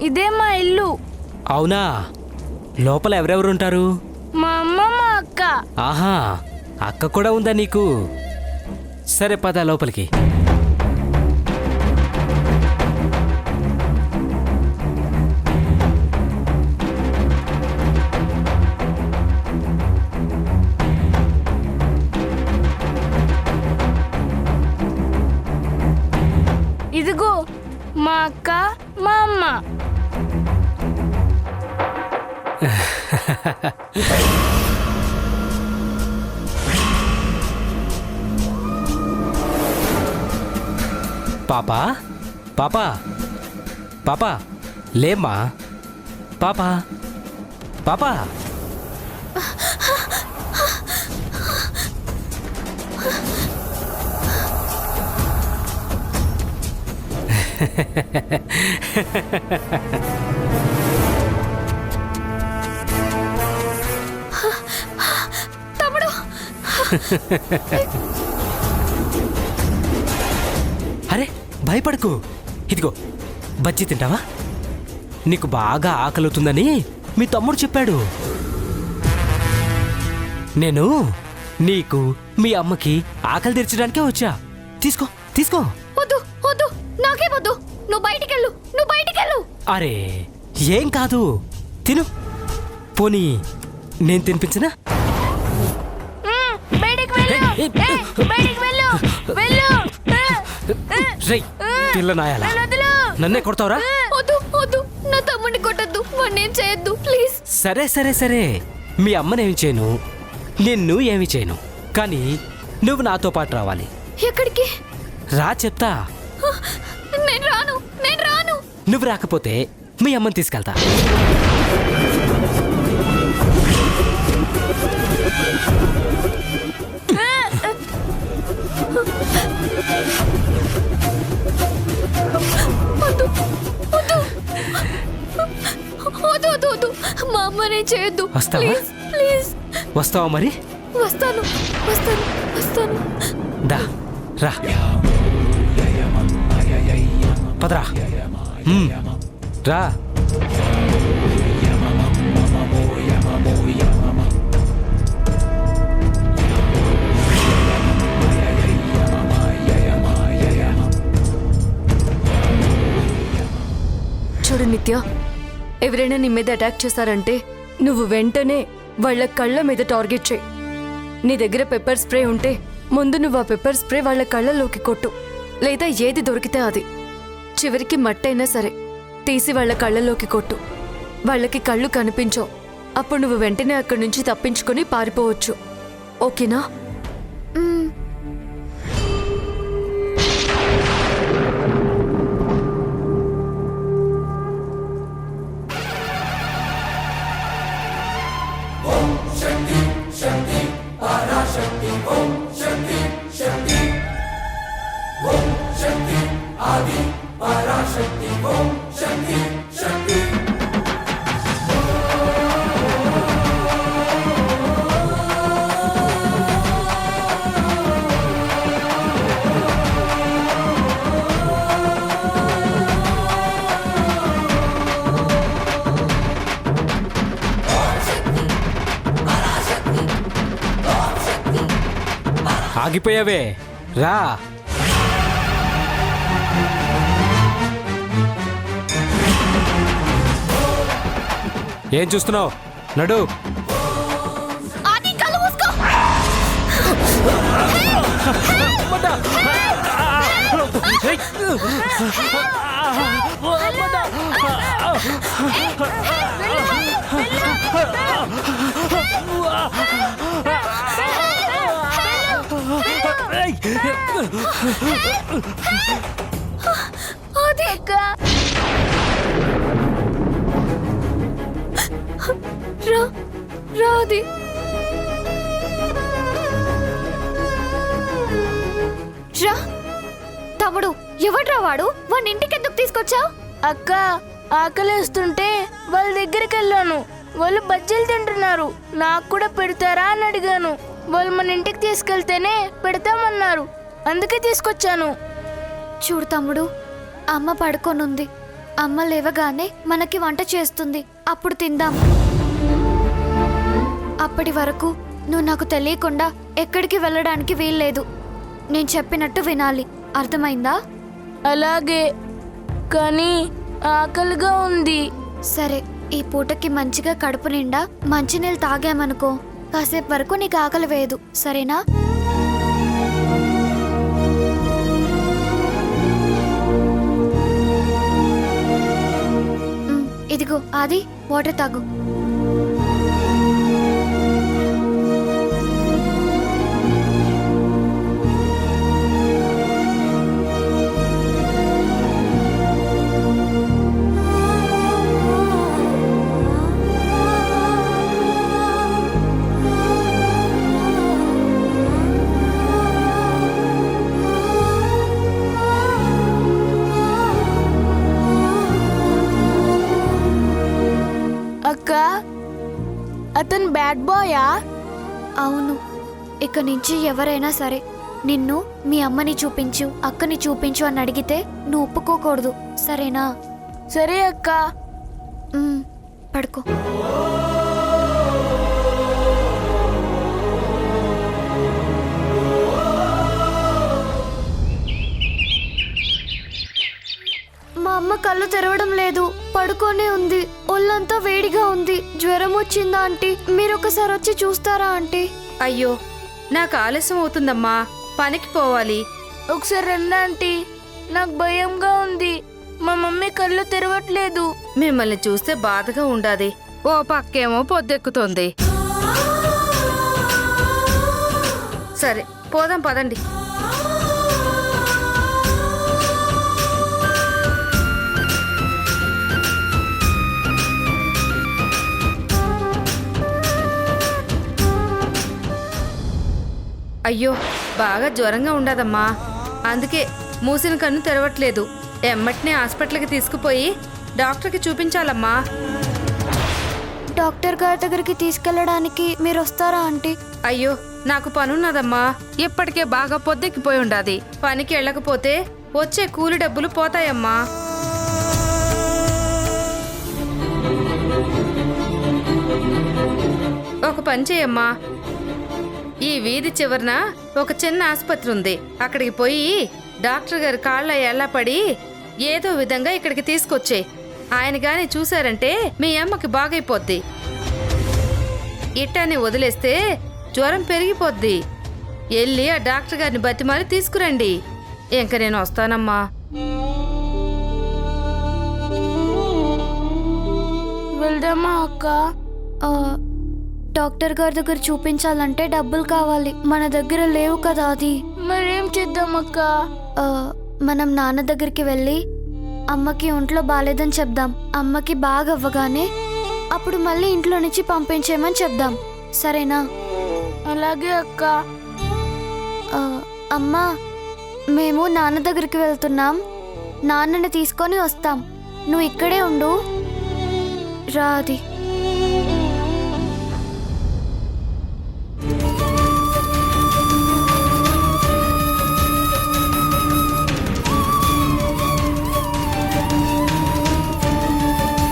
ఇదే మా ఇల్లు. అవునా? లోపల ఎవరెవరు ఉంటారు? మా అమ్మ, మా అక్క. ఆహా, అక్క కూడా ఉందా నీకు? సరే పద లోపలికి. ఇదిగో మా అక్క, మా అమ్మ. పాపా పాపా పాపా లేమ్మా. పాపా పాపా తమ్ముడు. అరే భయపడకు. ఇదిగో బజ్జీ తింటావా? నీకు బాగా ఆకలివుతుందని మీ తమ్ముడు చెప్పాడు. నేను నీకు మీ అమ్మకి ఆకలి తీర్చడానికే వచ్చా. తీసుకో తీసుకో. వద్దు వద్దు, నాకే వద్దు. నువ్వు బయటికెళ్ళు, నువ్వు బయటికెళ్ళు. అరే ఏం కాదు, తిను. పోనీ నేను తినిపించనా? బయటికి వెళ్ళు, బయటికి వెళ్ళు, వెళ్ళు. రేయ్ పిల్ల నాయాలా, నన్నే కొడతావురా? వద్దు వద్దు, నా తమ్ముడిని కొట్టద్దు, వాడినేం చేయొద్దు ప్లీజ్. సరే సరే సరే, మీ అమ్మనేమి చేయను, నిన్ను ఏమి చేయను, కానీ నువ్వు నాతో పాటు రావాలి. ఎక్కడికి? రా చెప్తా. నేను రాను, నేను రాను. నువ్వు రాకపోతే మీ అమ్మని తీసుకెళ్తా. వద్దు వద్దు వద్దు వద్దు వద్దు, మా అమ్మనే చేయొద్దు. వస్తావా? Please please. వస్తావా మరి? వస్తాను వస్తాను వస్తాను. దా రా, పదరా. రా. చూడు నిత్య, ఎవరైనా నీ మీద అటాక్ చేశారంటే నువ్వు వెంటనే వాళ్ళ కళ్ళ మీద టార్గెట్ చేయి. నీ దగ్గర పెప్పర్ స్ప్రే ఉంటే ముందు నువ్వు ఆ పెప్పర్ స్ప్రే వాళ్ళ కళ్ళలోకి కొట్టు, లేదా ఏది దొరికితే అది. చివరికి మట్టైనా సరే తీసి వాళ్ళ కళ్ళలోకి కొట్టు. వాళ్ళకి కళ్ళు కనిపించవు, అప్పుడు నువ్వు వెంటనే అక్కడి నుంచి తప్పించుకొని పారిపోవచ్చు. ఓకేనా? ఆగిపోయావే, రా. ఏం చూస్తున్నావు? నడు. అది అక్క. రా రా అది. రా తమ్ముడు, ఎవడ్రా వాడు? వాడిని ఇంటికి ఎందుకు తీసుకొచ్చావు? అక్క, ఆకలేస్తుంటే వాళ్ళ దగ్గరికి వెళ్ళాను. వాళ్ళు బజ్జీలు తింటున్నారు, నాకు కూడా పెడతారా అని అడిగాను. వాళ్ళు మన ఇంటికి తీసుకెళ్తేనే పెడతామన్నారు, అందుకే తీసుకొచ్చాను. చూడు తమ్ముడు, అమ్మ పడుకొనుంది, అమ్మ లేవగానే మనకి వంట చేస్తుంది, అప్పుడు తిందాం. అప్పటి వరకు నువ్వు నాకు తెలియకుండా ఎక్కడికి వెళ్ళడానికి వీల్లేదు. నేను చెప్పినట్టు వినాలి, అర్థమైందా? అలాగే, కానీ ఆకలిగా ఉంది. సరే, ఈ పూటకి మంచిగా కడుపు నిండా మంచినీళ్ళు తాగామనుకో, కాసేపు వరకు నీకు ఆకలి వేయదు, సరేనా? ఇదిగో ఆది, వాటర్ తాగు. అక్క, అతను బ్యాడ్ బాయా? అవును, ఇక నుంచి ఎవరైనా సరే నిన్ను మీ అమ్మని చూపించు, అక్కని చూపించు అని అడిగితే నువ్వు ఒప్పుకోకూడదు, సరేనా? సరే అక్క. పడుకో. మా అమ్మ కళ్ళు తెరవడం లేదు, పడుకోనే ఉంది. ఒళ్ళంతా వేడిగా ఉంది. జ్వరం వచ్చిందా ఆంటీ? మీరు ఒకసారి వచ్చి చూస్తారా ఆంటీ? అయ్యో, నాకు ఆలస్యం అవుతుందమ్మా, పనికి పోవాలి. ఒకసారి రండి ఆంటీ, నాకు భయంగా ఉంది. మా మమ్మీ కళ్ళు తెరవట్లేదు. మిమ్మల్ని చూస్తే బాధగా ఉండాది. ఓ పక్కేమో పొద్దెక్కుతోంది. సరే, పోదాం పదండి. అయ్యో, బాగా జ్వరంగా ఉండదమ్మా, అందుకే మూసిన కన్ను తెరవట్లేదు. ఎమ్మటినే హాస్పిటల్కి తీసుకుపోయి డాక్టర్కి చూపించాలమ్మా. డాక్టర్ గారి దగ్గరికి తీసుకెళ్ళడానికి మీరు వస్తారా ఆంటీ? అయ్యో, నాకు పనున్నదమ్మా, ఇప్పటికే బాగా పొద్దెక్కిపోయి ఉండాది. పనికి వెళ్ళకపోతే వచ్చే కూలి డబ్బులు పోతాయమ్మా. ఒక పని చేయమ్మా, ఈ వీధి చివరన ఒక చిన్న ఆసుపత్రి ఉంది, అక్కడికి పోయి డాక్టర్ గారి కాళ్ళ ఎలా పడి ఏదో విధంగా ఇక్కడికి తీసుకొచ్చే. ఆయన గాని చూశారంటే మీ అమ్మకి బాగైపోద్ది. ఇట్టాన్ని వదిలేస్తే జ్వరం పెరిగిపోద్ది. వెళ్ళి ఆ డాక్టర్ గారిని బతిమాలి తీసుకురండి. ఇంక నేను వస్తానమ్మా. వెళ్దామా అక్క? డాక్టర్ గారి దగ్గర చూపించాలంటే డబ్బులు కావాలి, మన దగ్గర లేవు కదా. అది మరేం చేద్దాం అక్క? మనం నాన్న దగ్గరికి వెళ్ళి అమ్మకి ఒంట్లో బాలేదని చెప్దాం. అమ్మకి బాగా అవ్వగానే అప్పుడు మళ్ళీ ఇంట్లో నుంచి పంపించేయమని చెప్దాం, సరేనా? అలాగే అక్క. అమ్మా, మేము నాన్న దగ్గరికి వెళ్తున్నాం, నాన్నని తీసుకొని వస్తాం. నువ్వు ఇక్కడే ఉండు. రాది.